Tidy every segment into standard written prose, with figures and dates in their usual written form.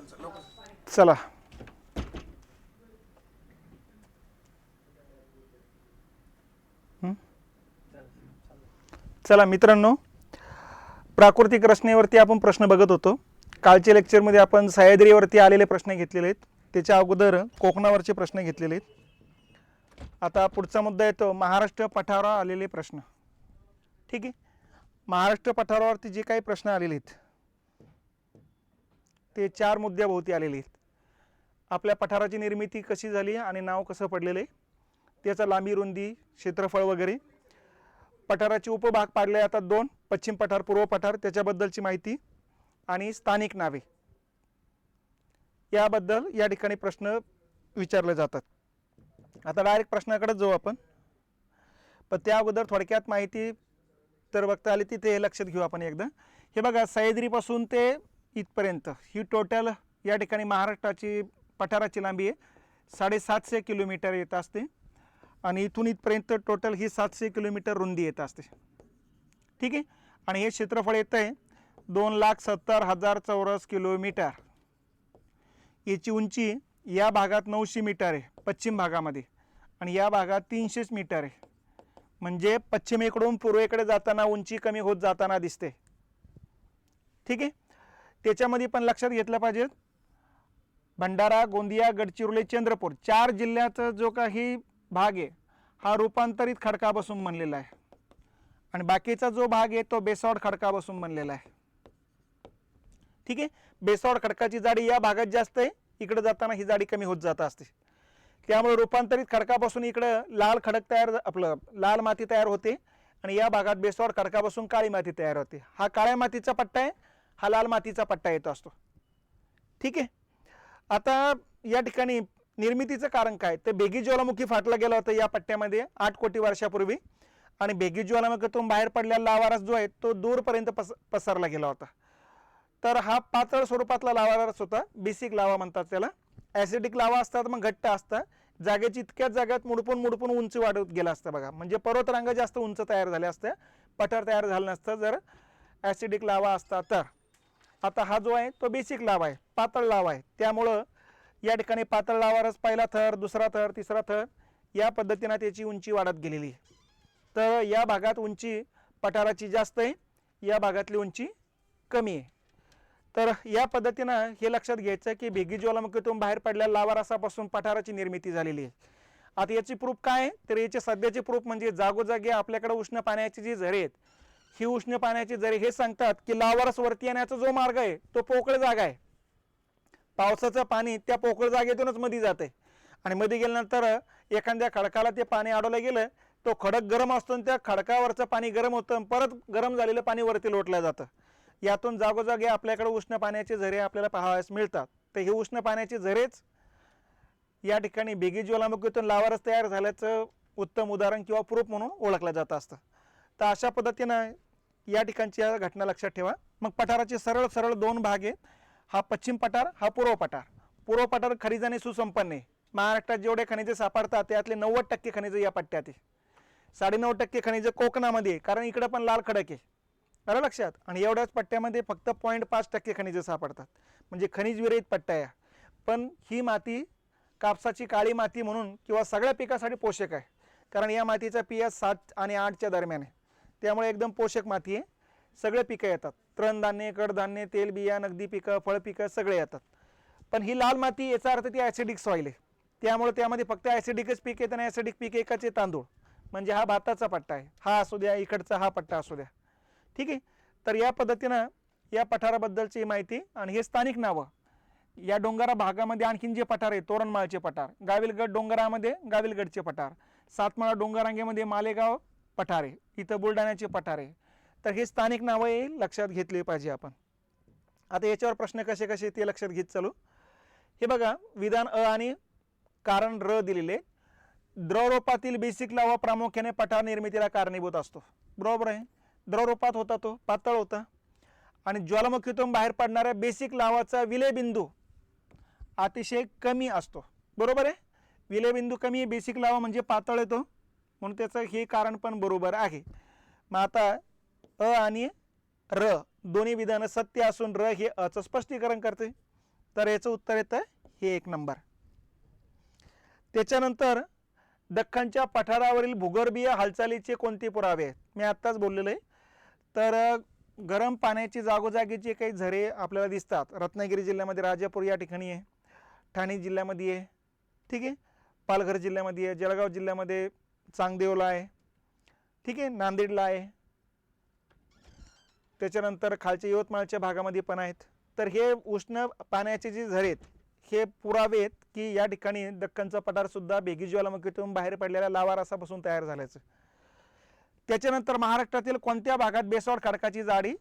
चला चला मित्रांनो, प्राकृतिक रचनेवरती आपण प्रश्न बघत होतो. कालच्या लेक्चरमध्ये आपण सह्याद्रीवरती आलेले प्रश्न घेतलेले आहेत, त्याच्या अगोदर कोकणावरचे प्रश्न घेतलेले आहेत. आता पुढचा मुद्दा येतो महाराष्ट्र पठारावर आलेले प्रश्न. ठीक आहे, महाराष्ट्र पठारावरती जे काही प्रश्न आलेले आहेत ते 4 मुद्द्याभोवती आलेले आहेत. आपल्या पठाराची निर्मिती कशी झाली आणि नाव कसं पडलेलं आहे, त्याचा लांबी रुंदी क्षेत्रफळ वगैरे, पठाराचे उपभाग पाडले जातात 2, पश्चिम पठार पूर्व पठार, त्याच्याबद्दलची माहिती आणि स्थानिक नावे याबद्दल या ठिकाणी प्रश्न विचारले जातात. आता डायरेक्ट प्रश्नाकडे जाऊ आपण, पण त्या अगोदर थोडक्यात माहिती तर बघता आली ती ते लक्षात घेऊ आपण एकदा. हे बघा, सह्याद्रीपासून ते इथपर्यंत ही टोटल या ठिकाणी महाराष्ट्राची पठाराची लांबी आहे 750 किलोमीटर येत असते आणि इथून इथपर्यंत टोटल ही 700 किलोमीटर रुंदी येत असते. ठीक आहे, आणि हे क्षेत्रफळ येतं आहे 2,70,000 चौरस किलोमीटर. याची उंची या भागात 900 मीटर आहे पश्चिम भागामध्ये, आणि या भागात 300 मीटर आहे. म्हणजे पश्चिमेकडून पूर्वेकडे जाताना उंची कमी होत जाताना दिसते. ठीक आहे, त्याच्यामध्ये पण लक्षात घेतलं पाहिजे भंडारा, गोंदिया, गडचिरोली, चंद्रपूर 4 जिल्ह्याचा जो काही भाग आहे हा रूपांतरित खडकापासून बनलेला आहे, आणि बाकीचा जो भाग आहे तो बेसॉल्ट खडकापासून बनलेला आहे. ठीक आहे, बेसॉल्ट खडकाची जाडी या भागात जास्त आहे, इकडे जाताना ही जाडी कमी होत जात असते. त्यामुळे रूपांतरित खडकापासून इकडे लाल खडक लाल माती तयार होते, आणि या भागात बेसॉल्ट खडकापासून काळी माती तयार होते. हा काळ्या मातीचा पट्टा आहे, हा लाल मातीचा पट्टा येत असतो. ठीक आहे, आता या ठिकाणी निर्मितीचं कारण काय, तर बेगी ज्वालामुखी फाटला गेला होता या पट्ट्यामध्ये 8 कोटी वर्षापूर्वी, आणि बेगी ज्वालामुखीतून बाहेर पडलेला लावारस जो आहे तो दूरपर्यंत पसरला गेला होता. तर हा पातळ स्वरूपातला लावारस होता, बेसिक लावा म्हणतात त्याला. ॲसिडिक लावा असतात मग घट्ट असतात, जागेची इतक्याच जागेत मुडपून मुडपून उंची वाढत गेला असतं बघा. म्हणजे पर्वतरांगा जास्त उंच तयार झाल्या असत्या, पठार तयार झालं नसतं जर ॲसिडिक लावा असता तर. आता हा जो आहे तो बेसिक लावा आहे, पातळ लावा आहे, त्यामुळं या ठिकाणी पातळ लावारस पहिला थर, दुसरा थर, तिसरा थर या पद्धतीने त्याची उंची वाढत गेलेली आहे. तर या भागात उंची पठाराची जास्त आहे, या भागातली उंची कमी आहे. तर या पद्धतीनं हे लक्षात घ्यायचं की बेगी ज्वालामुखीतून बाहेर पडलेल्या लावारसापासून पठाराची निर्मिती झालेली आहे. आता याची प्रूफ काय आहे, तर याचे सध्याचे प्रूफ म्हणजे जागोजागी आपल्याकडे उष्ण पाण्याची जी झरे आहेत, ही उष्ण पाण्याची झरे हे सांगतात की लावारस वरती येण्याचा जो मार्ग आहे तो पोकळ जागा आहे. पावसाचं पाणी त्या पोकळ जागेतूनच मध्ये जाते, आणि मध्ये गेल्यानंतर एखाद्या खडकाला ते पाणी अडवलं गेलं, तो खडक गरम असतो आणि त्या खडकावरचं पाणी गरम होतं, परत गरम झालेलं पाणी वरती लोटलं जातं. यातून जागोजागी आपल्याकडे उष्ण पाण्याचे झरे आपल्याला पाहावयास मिळतात. तर हे उष्ण पाण्याचे झरेच या ठिकाणी बेगी ज्वालामुखीतून लावारस तयार झाल्याचं उत्तम उदाहरण किंवा प्रूफ म्हणून ओळखलं जात असतं. तर अशा पद्धतीनं या ठिकाणची घटना लक्षात ठेवा. मग पठाराचे सरळ सरळ 2 भाग आहेत, हा पश्चिम पठार, हा पूर्व पठार. पूर्व पठार खनिजाने सुसंपन्न आहे. महाराष्ट्रात जेवढे खनिजे सापडतात त्यातले 90% खनिजे या पट्ट्यात आहे. 9.5% खनिजे कोकणामध्ये, कारण इकडे पण लाल खडक आहे, बरं लक्षात. आणि एवढ्याच पट्ट्यामध्ये फक्त 0.5% खनिजे सापडतात, म्हणजे खनिज विरहित पट्टा आहे. पण ही माती कापसाची काळी माती म्हणून किंवा सगळ्या पिकासाठी पोषक आहे, कारण या मातीचा pH 7 आणि 8च्या दरम्यान आहे. त्यामुळे एकदम पोषक माती आहे, सगळे पिकं येतात, तृणधान्य, कडधान्य, तेलबिया, नगदी पिकं, फळ पिकं सगळे येतात. पण ही लाल माती याचा अर्थ ती ॲसिडिक सॉईल आहे, त्यामुळे त्यामध्ये फक्त ॲसिडिकच पीक येतं, आणि ॲसिडिक पीक एकाच आहे तांदूळ. म्हणजे हा भाताचा पट्टा आहे, हा असू द्या, इकडचा हा पट्टा असू द्या. ठीक आहे, तर या पद्धतीनं या पठाराबद्दलची माहिती. आणि हे स्थानिक नावं, या डोंगरा भागामध्ये आणखीन जे पठार आहे, तोरणमाळचे पठार, गाविलगड डोंगरामध्ये गाविलगडचे पठार, सातमाळा डोंगररांगेमध्ये मालेगाव पठार आहे, इथं बुलढाण्याचे पठार आहे. तर हे स्थानिक नावं हे लक्षात घेतले पाहिजे आपण. आता याच्यावर प्रश्न कसे कसे ते लक्षात घेत चालू. हे बघा, विधान अ आणि कारण र दिलेले. द्रवरूपातील बेसिक लावा प्रामुख्याने पठार निर्मितीला कारणीभूत असतो, बरोबर आहे. द्रवरूपात होता तो, पातळ होता, आणि ज्वालामुखीतून बाहेर पडणाऱ्या बेसिक लावाचा विलयबिंदू अतिशय कमी असतो, बरोबर आहे. विलयबिंदू कमी आहे, बेसिक लावा म्हणजे पातळ येतो, म्हणून त्याचं हे कारण पण बरोबर आहे. मग आता अ आणि र दोन्ही विधानं सत्य असून र हे अचं स्पष्टीकरण करते. तर याचं उत्तर येतं हे 1 नंबर. त्याच्यानंतर दख्खनच्या पठारावरील भूगर्भीय हालचालीचे कोणते पुरावे आहेत? मी आत्ताच बोललेलो आहे. तर गरम पाण्याची जागोजागी जे काही झरे आपल्याला दिसतात, रत्नागिरी जिल्ह्यामध्ये राजापूर या ठिकाणी आहे, ठाणे जिल्ह्यामध्ये आहे, ठीक आहे, पालघर जिल्ह्यामध्ये आहे, जळगाव जिल्ह्यामध्ये चांगदेवला आहे, ठीक आहे, नांदेडला आहे, त्याच्यानंतर खालच्या यवतमाळच्या भागामध्ये पण आहेत. तर हे उष्ण पाण्याचे जे झरे आहेत हे पुरावे आहेत की या ठिकाणी दख्खनचा पठारसुद्धा भेगी ज्वालामुखीतून बाहेर पडलेल्या लावा रसापासून तयार झाल्याचं. त्याच्यानंतर महाराष्ट्रातील कोणत्या भागात बेसाल्ट खडकाची जाडी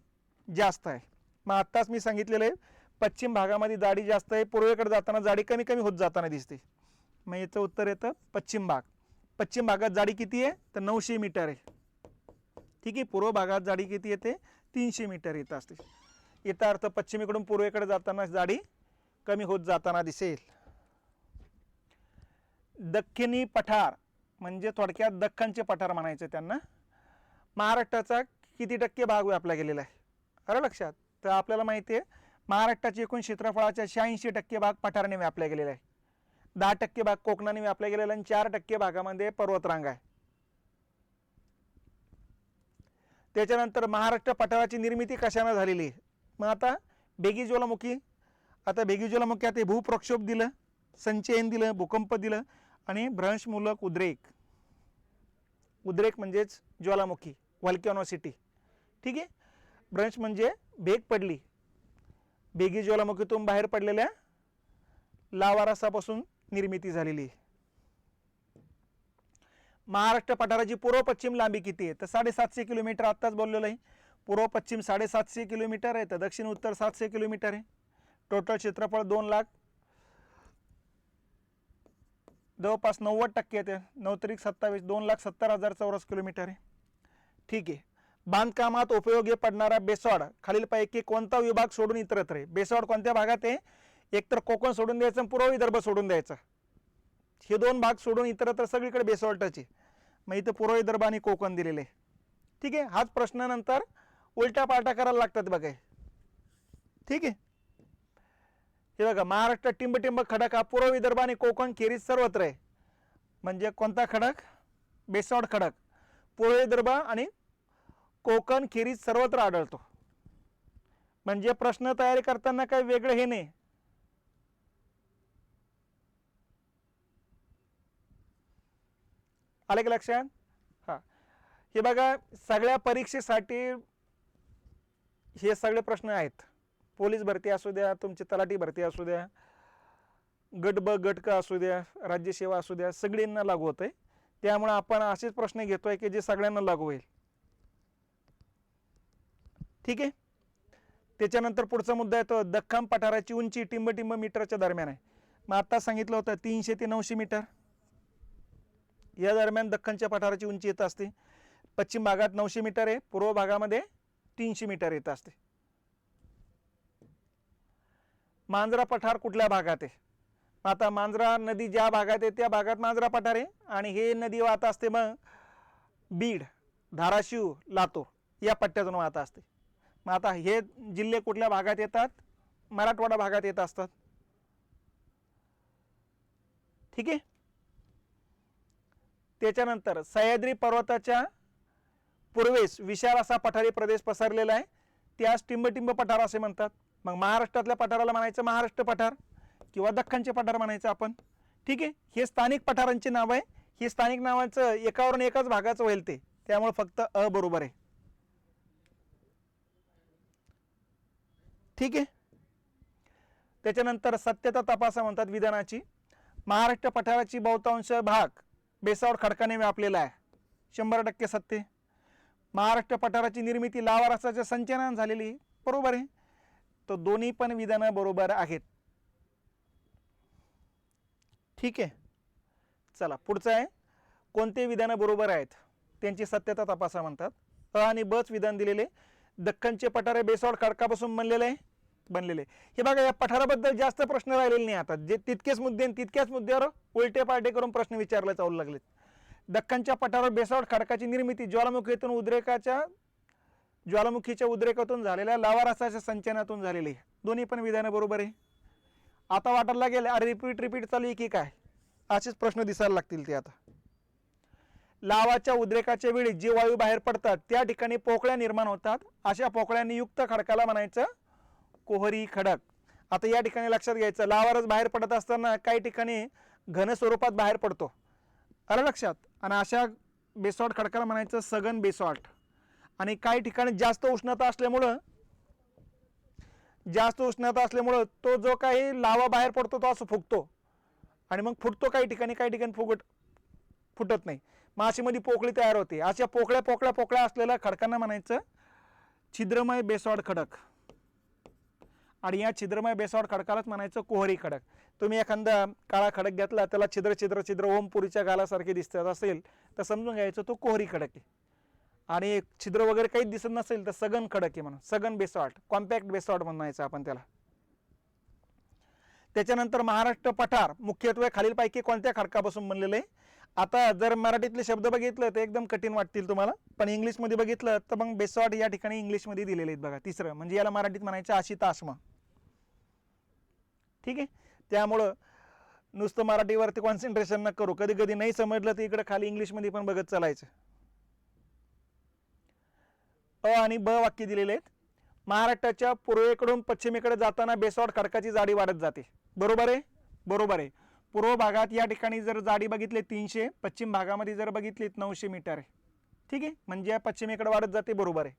जास्त आहे? मग आत्ताच मी सांगितलेलं आहे पश्चिम भागामध्ये जाडी जास्त आहे, पूर्वेकडे जाताना जाडी कमी कमी होत जाताना दिसते. मग याचं उत्तर येतं पश्चिम भाग. पश्चिम भागात जाडी किती आहे? तर 900 मीटर आहे, ठीक आहे. पूर्व भागात जाडी किती येते? 300 मीटर येत असते. याचा अर्थ पश्चिमेकडून पूर्वेकडे जाताना जाडी कमी होत जाताना दिसेल. दख्खनी पठार म्हणजे थोडक्यात दख्खनचे पठार म्हणायचे त्यांना. महाराष्ट्राचा किती टक्के भाग व्यापला गेलेला आहे? आलं लक्षात? तर आपल्याला माहिती आहे महाराष्ट्राच्या एकूण क्षेत्रफळाच्या 86% भाग पठाराने व्यापला गेलेला आहे, 10% भाग कोकणाने व्यापला गेलेला आणि 4% भागामध्ये पर्वतरांग आहे. त्याच्यानंतर महाराष्ट्र पठाराची निर्मिती कशाने झालेली आहे? मग आता भेगी ज्वालामुखी, आता भेगी ज्वालामुखी भूप्रक्षोभ दिलं, संचयन दिलं, भूकंप दिलं आणि भ्रंशमूलक उद्रेक. उद्रेक म्हणजेच ज्वालामुखी, व्हॉल्कॅनोसिटी, ठीक आहे. भ्रंश म्हणजे भेग पडली, भेगी ज्वालामुखीतून बाहेर पडलेल्या लावा रसापासून निर्मिती झालेली आहे. महाराष्ट्र पठाराची पूर्व पश्चिम लांबी किती आहे? तर 750 किलोमीटर. आत्ताच बोललेलो आहे पूर्व पश्चिम 750 किलोमीटर आहे, तर दक्षिण उत्तर 700 किलोमीटर आहे. टोटल क्षेत्रफळ 2 लाख जवळपास 90% येते, 9-27 2,70,000 चौरस किलोमीटर आहे, ठीक आहे. बांधकामात उपयोगी पडणारा बेसाल्ट खालीलपैकी कोणता विभाग सोडून इतरत्र आहे? बेसाल्ट कोणत्या भागात आहे? एकतर कोकण सोडून द्यायचं आणि पूर्व विदर्भ सोडून द्यायचं. हे 2 भाग सोडून इतरत्र सगळीकडे बेसाल्टचे. मग इथं पूर्व विदर्भ आणि कोकण दिलेले आहे, ठीक आहे. हाच प्रश्न नंतर उलट्या पालटा करायला लागतात बघा, ठीक आहे. हे बघा महाराष्ट्र टिंब खडक हा पूर्व विदर्भ आणि कोकण खेरीज सर्वत्र आहे. म्हणजे कोणता खडक? बेसाल्ट खडक पूर्व विदर्भ आणि कोकण खेरीज सर्वत्र आढळतो. म्हणजे प्रश्न तयारी करताना काही वेगळं हे नाही. आले का लक्षात? हा, हे बघा सगळ्या परीक्षेसाठी हे सगळे प्रश्न आहेत. पोलीस भरती असू द्या, तुमची तलाठी भरती असू द्या, गट ब गट क असू द्या, राज्यसेवा असू द्या, सगळ्यांना लागू होत आहे. त्यामुळे आपण असेच प्रश्न घेतोय की जे सगळ्यांना लागू होईल, ठीक आहे. त्याच्यानंतर पुढचा मुद्दा येतो दख्खन पठाराची उंची टिंब मीटरच्या दरम्यान आहे. मग आता सांगितलं होतं 300 ते 900 मीटर या दरम्यान दख्खनच्या पठाराची उंची येत असते. पश्चिम भागात 900 मीटर आहे, पूर्व भागामध्ये 300 मीटर येत असते. मांजरा पठार कुठल्या भागात आहे? आता मांजरा नदी ज्या भागात आहे त्या भागात मांजरा पठार आहे आणि हे नदी वाहत असते मग बीड, धाराशिव, लातूर या पट्ट्यातून वाहत असते. मग आता हे जिल्हे कुठल्या भागात येतात? मराठवाडा भागात येत असतात, ठीक आहे. त्याच्यानंतर सह्याद्री पर्वताच्या पूर्वेस विशाल असा पठारी प्रदेश पसरलेला आहे, त्यास टिंब पठार असे म्हणतात. मग महाराष्ट्रातल्या पठाराला म्हणायचं महाराष्ट्र पठार किंवा दख्खनचे पठार म्हणायचं आपण, ठीक आहे. हे स्थानिक पठारांचे नाव आहे. हे स्थानिक नावाचं एकावरून एकाच भागाचं होईल ते, त्यामुळे फक्त अ बरोबर आहे, ठीक आहे. त्याच्यानंतर सत्यता तपासा म्हणतात विधानाची. महाराष्ट्र पठाराची बहुतांश भाग बेसाल्ट खडकाने व्यापलेला आहे, 100% सत्य. महाराष्ट्र पठाराची निर्मिती लावा रसाच्या संचयनाने झालेली, बरोबर आहे. तो दोन्ही पण विधानं बरोबर आहेत, ठीक आहे. चला पुढचं आहे कोणते विधानं बरोबर आहेत त्यांची सत्यता तपासा म्हणतात. अ आणि ब च विधान दिलेले. दख्खनचे पठार हे बेसाल्ट खडकापासून बनलेले. हे बघा या पठाराबद्दल जास्त प्रश्न राहिलेले नाही. आता जे तितकेच मुद्दे तितक्याच मुद्द्यावर उलटे पालटे करून प्रश्न विचारले चालू लागलेत. दख्खनच्या पठारावर बेसाल्ट खडकाची निर्मिती ज्वालामुखीच्या उद्रेकातून झालेल्या लावा रसाच्या संचयनातून झालेली. दोन्ही पण विधानं बरोबर आहे. आता वाटायला गेले अरे रिपीट रिपीट चालू आहे की काय, असेच प्रश्न दिसायला लागतील ते आता. लावाच्या उद्रेकाच्या वेळी जे वायू बाहेर पडतात त्या ठिकाणी पोकळ्या निर्माण होतात, अशा पोकळ्यांनी युक्त खडकाला म्हणायचं कोहरी खडक. आता या ठिकाणी लक्षात घ्यायचं, लावारच बाहेर पडत असताना काही ठिकाणी घन स्वरूपात बाहेर पडतो, आलं लक्षात, आणि अशा बेसॉल्ट खडकाला म्हणायचं सघन बेसॉल्ट. आणि काही ठिकाणी जास्त उष्णता असल्यामुळं तो जो काही लावा बाहेर पडतो तो असं फुगतो आणि मग फुटतो, काही ठिकाणी फुटत नाही, मग अशी मध्ये पोकळी तयार होते. अशा पोकळ्या असलेल्या खडकांना म्हणायचं छिद्रमय बेसॉल्ट खडक. आणि या छिद्रमय बेसॉल्ट खडकालाच म्हणायचं कोहरी खडक. तुम्ही एखादा काळा खडक घेतला, त्याला छिद्र ओमपुरीच्या गालासारखे दिसत असेल तर समजून घ्यायचं तो कोहरी खडक आहे. आणि छिद्र वगैरे काही दिसत नसेल तर सघन खडक आहे म्हणून, सघन बेसॉल्ट, कॉम्पॅक्ट बेसॉल्ट म्हणायचं आपण त्याला. त्याच्यानंतर महाराष्ट्र पठार मुख्यत्वे खालीलपैकी कोणत्या खडकापासून बनलेले आहे. आता जर मराठीतले शब्द बघितलं तर एकदम कठीण वाटतील तुम्हाला, पण इंग्लिशमध्ये बघितलं तर मग बेसॉल्ट या ठिकाणी इंग्लिशमध्ये दिलेले आहेत बघा. तिसरं म्हणजे याला मराठीत म्हणायचं आशिताश्म. ठीक आहे, त्यामुळं नुसतं मराठीवरती कॉन्सन्ट्रेशन न करू, कधी कधी नाही समजलं तर इकडे खाली इंग्लिशमध्ये पण बघत चालायचं. अ आणि ब वाक्य दिलेले आहेत. महाराष्ट्राच्या पूर्वेकडून पश्चिमेकडे जाताना बेसॉल्ट खडकाची जाडी वाढत जाते. बरोबर आहे, बरोबर आहे. पूर्व भागात या ठिकाणी जर जाडी बघितली 300, पश्चिम भागामध्ये जर बघितली 900 मीटर आहे. ठीक आहे, म्हणजे पश्चिमेकडे वाढत जाते, बरोबर आहे.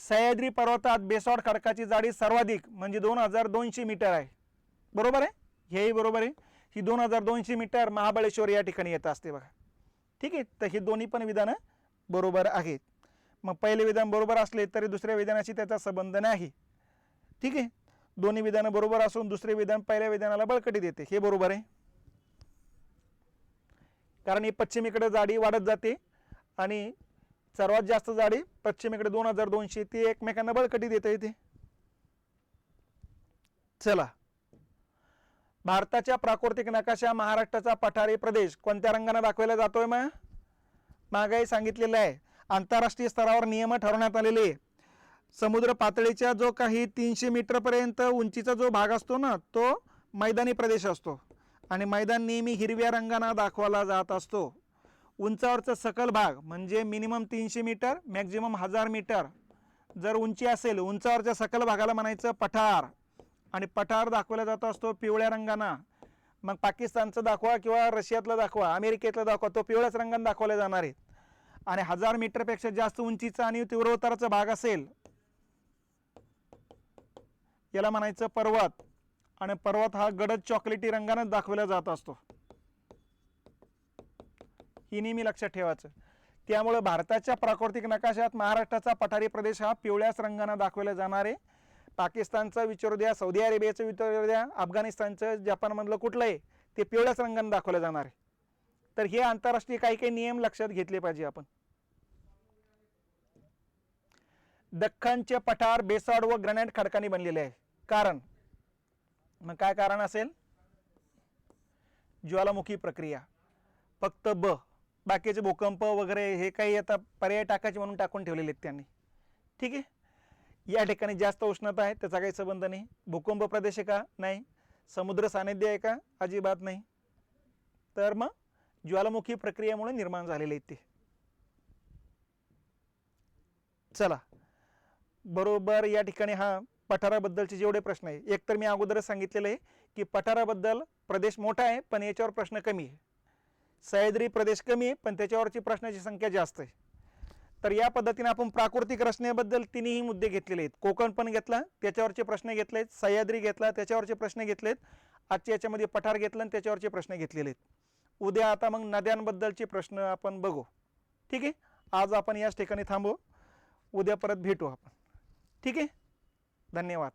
सह्याद्री पर्वतात बेसॉल्ट खडकाची जाडी सर्वाधिक म्हणजे 2200 मीटर आहे. बरोबर आहे, हेही बरोबर आहे. ही 2200 मीटर महाबळेश्वर या ठिकाणी येत असते बघा. ठीक आहे, तर ही दोन्ही पण विधानं बरोबर आहेत. मग पहिले विधान बरोबर असले तरी दुसऱ्या विधानाशी त्याचा संबंध नाही. ठीक आहे, दोन्ही विधानं बरोबर असून दुसरे विधान पहिल्या विधानाला बळकटी देते, हे बरोबर आहे. कारण ही पश्चिमेकडे जाडी वाढत जाते आणि सर्वात जास्त जाडी पश्चिमेकडे 2200, ती एकमेकांना बळकटी देता येते. चला, भारताच्या प्राकृतिक नकाशा महाराष्ट्राचा पठारी प्रदेश कोणत्या रंगाने दाखवला जातोय? मग मागाई सांगितलेलं आहे. आंतरराष्ट्रीय स्तरावर नियम ठरवण्यात आलेले, समुद्र पातळीच्या जो काही 300 मीटर पर्यंत उंचीचा जो भाग असतो ना, तो मैदानी प्रदेश असतो आणि मैदान नेहमी हिरव्या रंगाने दाखवला जात असतो. उंचावरचा सकल भाग म्हणजे मिनिमम 300 मीटर, मॅक्झिमम 1000 मीटर जर उंची असेल, उंचावरच्या सकल भागाला म्हणायचं पठार. आणि पठार दाखवला जात असतो पिवळ्या रंगाने. मग पाकिस्तानचं दाखवा किंवा रशियातलं दाखवा, अमेरिकेतलं दाखवा, तो पिवळ्याच रंगाने दाखवले जाणार आहे. आणि 1000 मीटरपेक्षा जास्त उंचीचा आणि तीव्रताराचा भाग असेल याला म्हणायचं पर्वत. आणि पर्वत हा गडद चॉकलेटी रंगाने दाखवला जात असतो, ही नेहमी लक्षात ठेवायचं. त्यामुळे भारताच्या प्राकृतिक नकाशात महाराष्ट्राचा पठारी प्रदेश हा पिवळ्याच रंगाने दाखवला जाणार आहे. पाकिस्तानचा विचारू द्या, सौदी अरेबियाचं विचारू द्या, अफगाणिस्तानचं, जपानमधलं कुठलं आहे ते पिवळ्याच रंगाने दाखवलं जाणार आहे. तर हे आंतरराष्ट्रीय काही नियम लक्षात घेतले पाहिजे आपण. दख्खनचे पठार बेसॉल्ट व ग्रॅनाइट खडकांनी बनलेले आहे. कारण मग काय कारण असेल? ज्वालामुखी प्रक्रिया. फक्त ब, बाकीचे भूकंप वगैरे हे काही आता पर्याय टाकायचे म्हणून टाकून ठेवलेले आहेत त्यांनी. ठीक आहे, या ठिकाणी जास्त उष्णता आहे त्याचा काही संबंध नाही. भूकंप प्रदेश आहे का? नाही. समुद्र सानिध्य आहे का? अजिबात नाही. तर मग ज्वालामुखी प्रक्रियेमुळे निर्माण झालेले आहेत ते. चला, बरोबर या ठिकाणी हा पठाराबद्दलचे जेवढे प्रश्न आहे, एक तर मी अगोदरच सांगितलेलं आहे की पठाराबद्दल प्रदेश मोठा आहे पण याच्यावर प्रश्न कमी आहे. सह्याद्री प्रदेश कमी आहे पण त्याच्यावरची प्रश्नाची संख्या जास्त आहे. तर या पद्धतीने आपण प्राकृतिक रचनेबद्दल तिन्ही मुद्दे घेतलेले आहेत. कोकण पण घेतला, त्याच्यावरचे प्रश्न घेतलेत. सह्याद्री घेतला, त्याच्यावरचे प्रश्न घेतलेत. आजच्या याच्यामध्ये पठार घेतलं आणि त्याच्यावरचे प्रश्न घेतलेले आहेत. उद्या आता मग नद्यांबद्दलचे प्रश्न आपण बघू. ठीक आहे, आज आपण याच ठिकाणी थांबू, उद्या परत भेटू आपण. ठीक आहे, धन्यवाद.